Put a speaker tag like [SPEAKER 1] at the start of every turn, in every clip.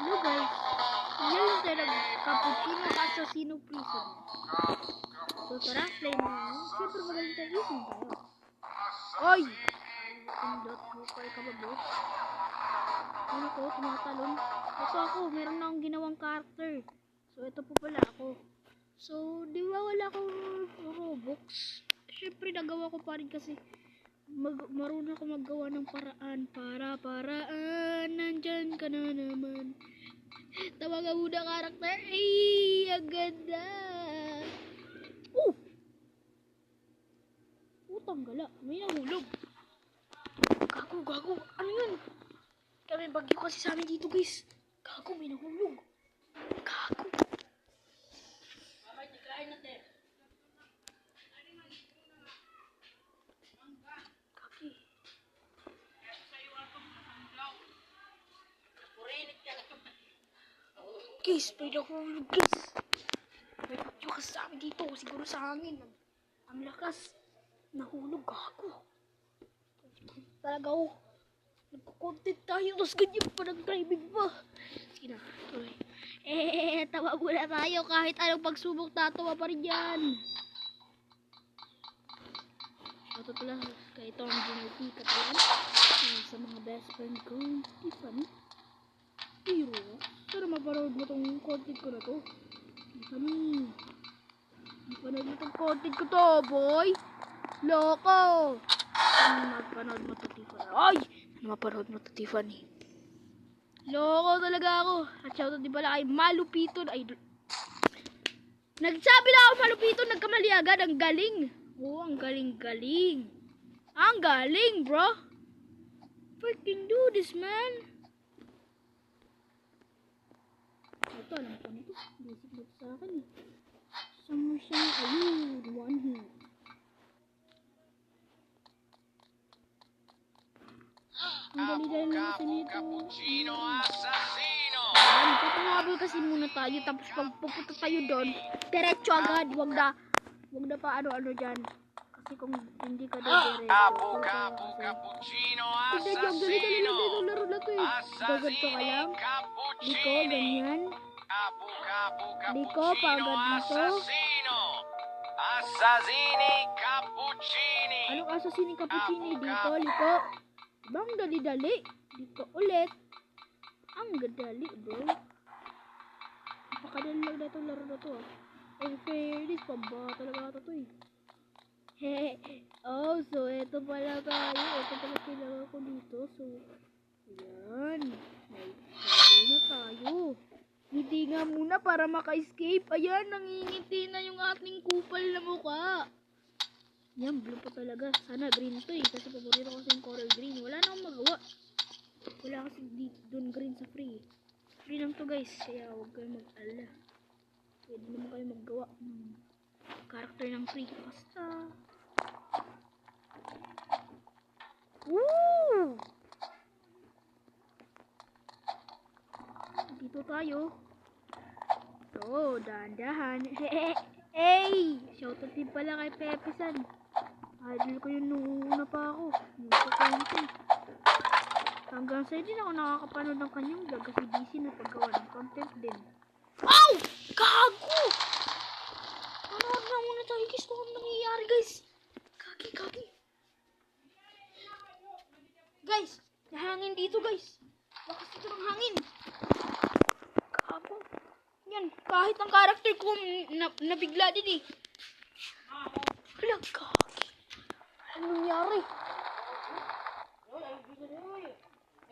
[SPEAKER 1] Hello guys, ngayon tayo Cappuccino Assassino Prison. So tara, play mo naman. Siyempre magaling tayo, easy tayo. Oy! Pindot, hukay ka ba boss? Ano ko, tumatalon. Ito ako, meron na akong ginawang character. So ito po pala ako. So, di ba wala akong Robux? Siyempre nagawa ko pa rin kasi marunong ako maggawa ng paraan, nandyan ka na naman. Tawagan mo na karakter. Ay, ang ganda. Utang gala, may nahulog. Gago, ano yun? Kami bagyo kasi sa amin dito guys. Gago, may nahulog. Gago. Mamay, tikrahin natin. Guys, may nahulog guys. May bagyo kasi sa amin dito. Siguro sa hangin. Ang lakas. Nahulog ako. Talaga ako. Nagko-content tayo. Tapos ganyan pa nag-driving pa. Sige na. Tuloy. Tawag na tayo. Kahit anong pagsubok tatawa pa rin yan. Ito pala. Kaya ito ang ginalti katalan. Sa mga best friend ko. Tiffany. Hero. Sana maparood mo tong content ko na to. Tiffany. Mapanood mo tong content ko to, boy. Loko. Mapanood mo to, Tiffany. Ay! Mapanood mo to, Tiffany. Loko talaga ako. At shoutout din pala kay Malupiton. Ay, nagsabi lang ako Malupiton. Nagkamali agad. Ang galing. Oo, ang galing. Ang galing, bro. Freaking do this, man. Ito, alam ko nito. Basic na sa akin eh. Summer siya. Ayun, one hit. Ang dali-dali na kasi nito.
[SPEAKER 2] Cappuccino Assassino.
[SPEAKER 1] Magpapahabol kasi muna tayo. Tapos pag pupunta tayo doon, diretso agad. Wag na pa ano dyan. Kasi kung hindi ka doon diretso.
[SPEAKER 2] Cappuccino
[SPEAKER 1] Hindi, yung dali-dali lang dito. Laro na to eh. Gaganto ka lang. Liko, ganyan. Liko, pagad dito.
[SPEAKER 2] Assassini Cappuccini.
[SPEAKER 1] Anong Assassini Cappuccini? Dito, liko. Bang dali-dali. Dito ulit. Ang gadali, bro. Napakadali lang na itong laro na to ah. In fairness, pamba talaga ito eh. Oh, so ito pala tayo. Ito pala kailangan ko dito. So, ayan. May level na tayo. Hindi nga muna para maka-escape. Ayan, nangingiti na yung ating kupal na mukha. Yan, blue pa talaga. Sana green to eh. Kasi paborito ko yung coral green. Wala na akong magawa. Wala kasi doon green sa free. Free lang to guys. Kaya huwag kayo mag-ala. Pwede naman kayo maggawa ng character ng free. Basta. Woo! Dito tayo. So, dahan-dahan. Hey! Shoutout din pala kay Pepe-san. Idol ko yun nung una pa ako. Hanggang sa din ako nakakapanood ng kanyang vlog kasi busy na paggawa ng content din. Ow! Gago! Panood na muna tayo guys kung ano nangyayari guys. Kagi. Guys, nahangin dito guys. Lakas dito ng hangin. Gago. Yan, kahit ang character ko nabigla din eh. Hala, kagi. Ano nangyari?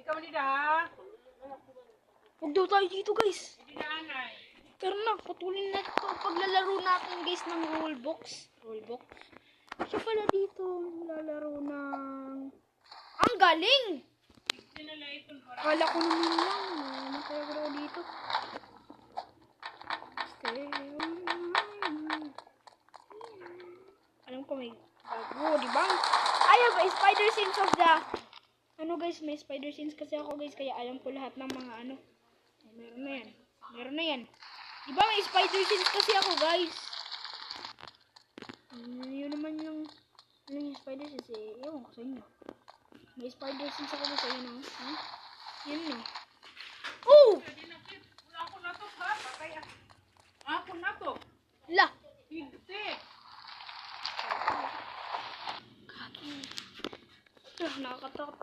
[SPEAKER 3] Ikaw nila ha?
[SPEAKER 1] Huwag daw tayo dito guys. Pero na, patuloy na ito paglalaro natin guys ng Roblox. Siya pala dito lalaro ng... Ang galing! Kala ko naman lang. Masaya ko dito. Alam ko may bago, diba? I have a spider sense of the... Ano guys, may spider sense kasi ako guys, kaya alam ko lahat ng mga ano. Meron na yan. Diba may spider sense kasi ako guys. Yun naman yung spider sense eh. Ewan ko sa inyo. May spider sense ako guys, ayun o. Yan o. Oh!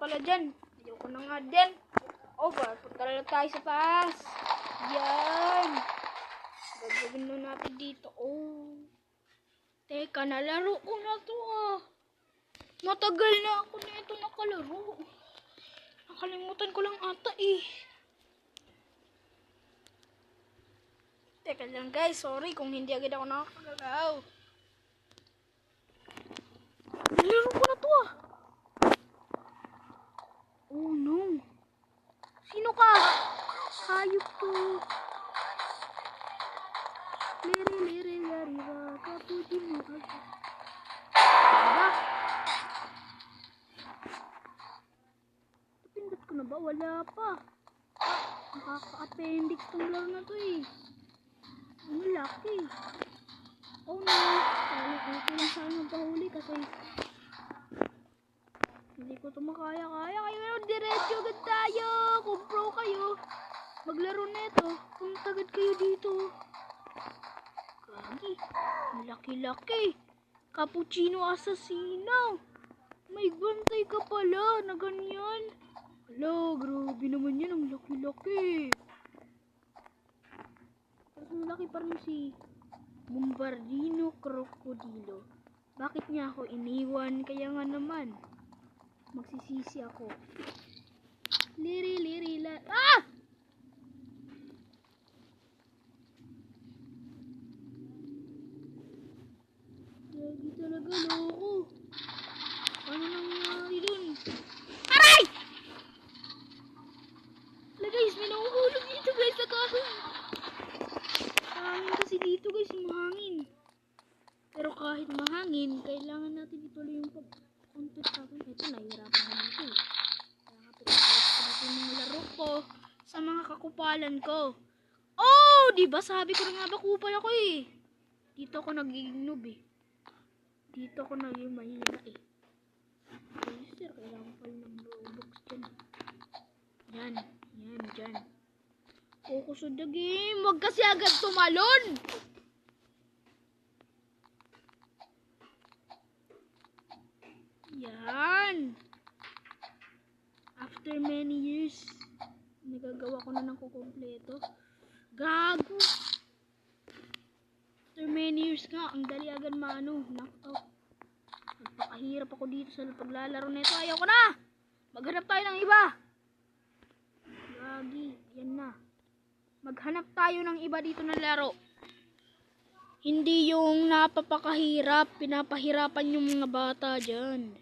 [SPEAKER 1] pala dyan. Ayoko na nga din. Over. Punta na lang tayo sa taas. Yan. Gagawin na natin dito. Oh. Teka, nalaro ko na to ah. Matagal na ako na ito nakalaro. Nakalimutan ko lang ata eh. Teka lang guys, sorry kung hindi agad ako nakakagalaw. Nalaro ko na to ah. Oh no. Sino ka? Hayop to. Lere lere lari wa kaputi mo agad. Diba? Pindot ko na ba? Wala pa. Nakaka-appendix tong laro na to eh. Ang laki. Oh no. Kaya lang sana magpahuli kasi hindi ko ito makaya-kaya. Kayo diretso agad tayo. Kung pro kayo, maglaro na ito. Punta agad kayo dito. Gagi. Ang laki-laki. Cappuccino Assassino. May bantay ka pala na ganyan. Hala, grabe naman yan. Ang laki-laki. Mas malaki pa rin si Bombardino Crocodilo. Bakit niya ako iniwan? Kaya nga naman, magsisisi ako. Liri liri la. Ah! Lagi talaga loko. Ano nangyari dun? Aray! Hala guys, may nahuhulog dito guys sa kahoy. Mahangin kasi dito guys, mahangin. Pero kahit mahangin, kailangan natin ituloy yung pag-content natin. Ito, nahihirapan na dito eh. Kaya nga pinapalik ko dito yung mga laro ko sa mga kakupalan ko. Oh! Diba sabi ko na nga ba kupal ako eh. Dito ako nagiging noob eh. Dito ako naging mahina eh. Okay sir, kailangan pala ng Robux dyan. Yan, yan, dyan. Focus on the game. Huwag kasi agad tumalon. Yan. After many years, nagagawa ko na ng kukumpleto. Gago. After many years nga, ang dali agad maano. Knock out. Nagpakahirap ako dito sa paglalaro nito. Ayaw ko na. Maghanap tayo ng iba. Gagi. Yan na. Maghanap tayo ng iba dito na laro. Hindi yung napapakahirap, pinapahirapan yung mga bata dyan.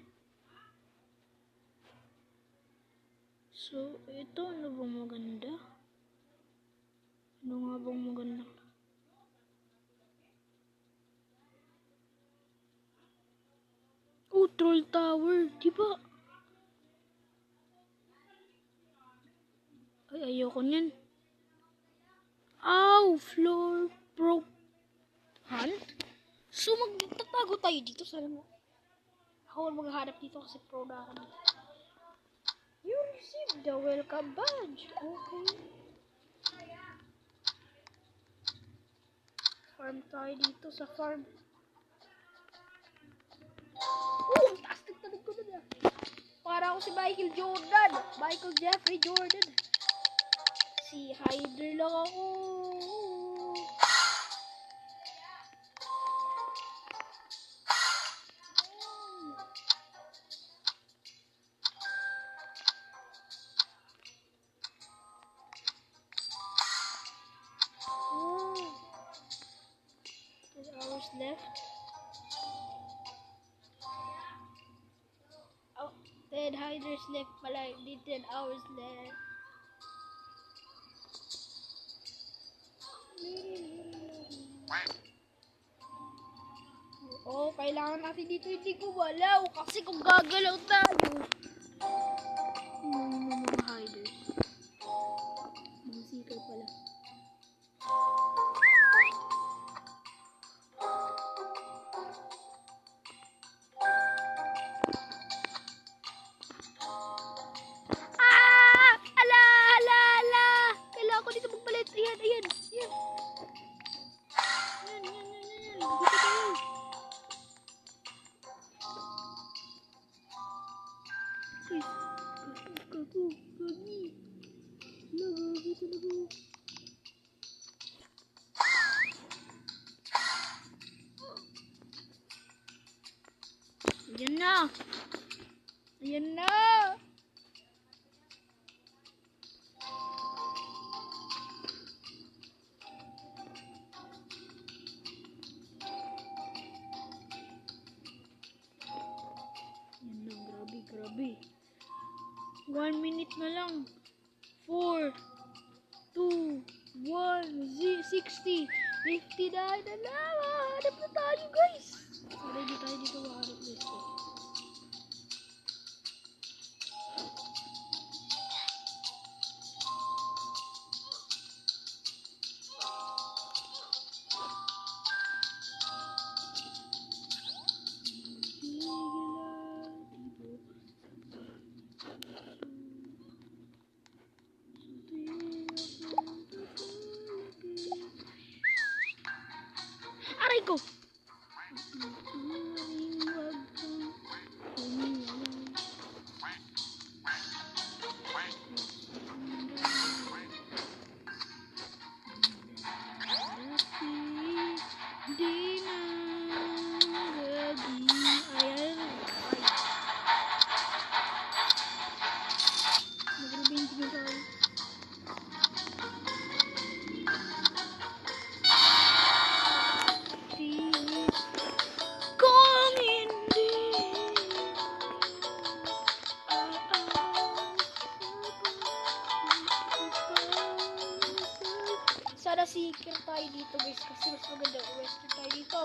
[SPEAKER 1] So, ito, ano bang maganda? Ano nga bang maganda? Oh, Troll Tower, diba? Ay, ayoko nyan. Ow! Floor broke hunt? So, magtatago tayo dito. Sana mo. Ako maghahanap dito kasi pro na ako. You received the welcome badge. Okay. Farm tayo dito sa farm. Oh! Ang taas nagtanig ko na. Para ako si Michael Jordan. Michael Jeffrey Jordan. Si Hyder lang ako. Oh. 10 hours left. Oh, 10 hiders left pala. Hindi 10 hours left. Oh, kailangan natin dito hindi gumalaw kasi kung gagalaw tayo, mga hiders. Mga seeker pala. Ah! Ala! Ala! Ala! Kailangan ko dito magpalit. Ayan, ayan, ayan. Ayan, ayan, ayan, ayan. Dito tayo. Uy, 1 minute na lang. 4, 2, 1, 60, 59 na lang. Hanap na tayo, guys. Ready tayo dito mahanap guys. Aray ko! Di na gabi. Ayan. Mag-revenge na tayo. Kung hindi sana seeker tayo dito guys kasi mas maganda western tayo dito.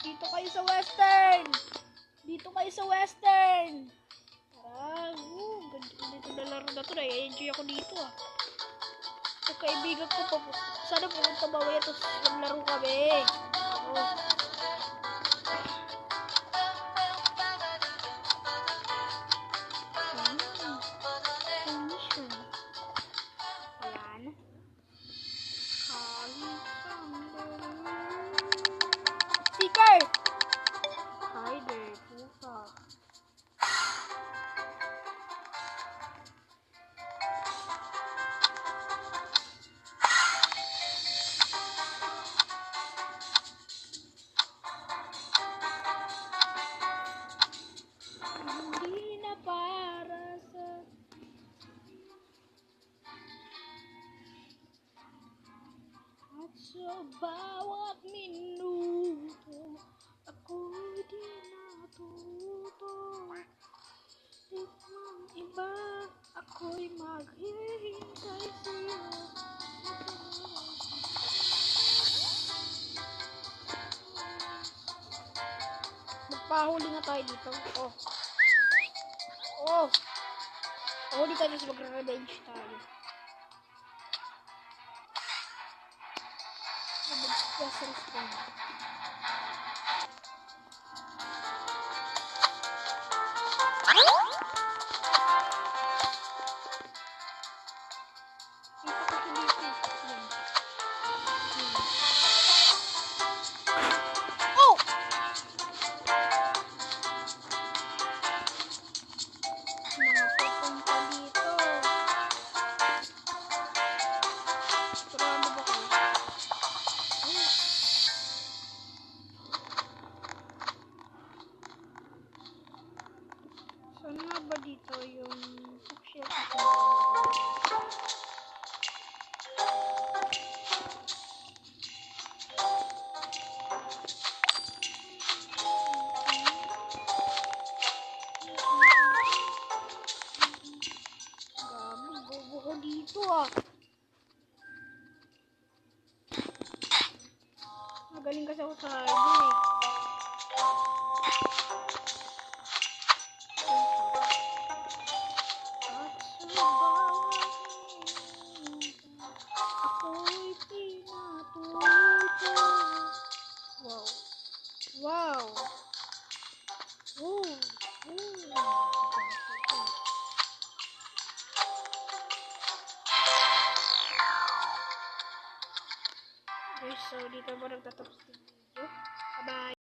[SPEAKER 1] Dito kayo sa western. Dito kayo sa western. Tara, dito na laro na to. Na-enjoy ako dito ah. Yung kaibigan ko pa. Sana pumunta mamaya tapos maglaro kami. Oh. Ayan. Seeker! Hi there, pusa. Hindi na para sa at sa bawat minuto ako'y di natuto. Di mang iba ako'y maghihintay sa'yo. Magpahuli na tayo dito. Oh. Oh. Pahuli tayo kasi mag-revenge tayo. Mag-vessel spawn. Saan nga ba dito yung bookshelf? Gabi, bobo ko dito ah. Magaling kasi ako sa hardware eh. Wow. Ooh. Guys, so dito ba nagtatapos ng video? Bye-bye.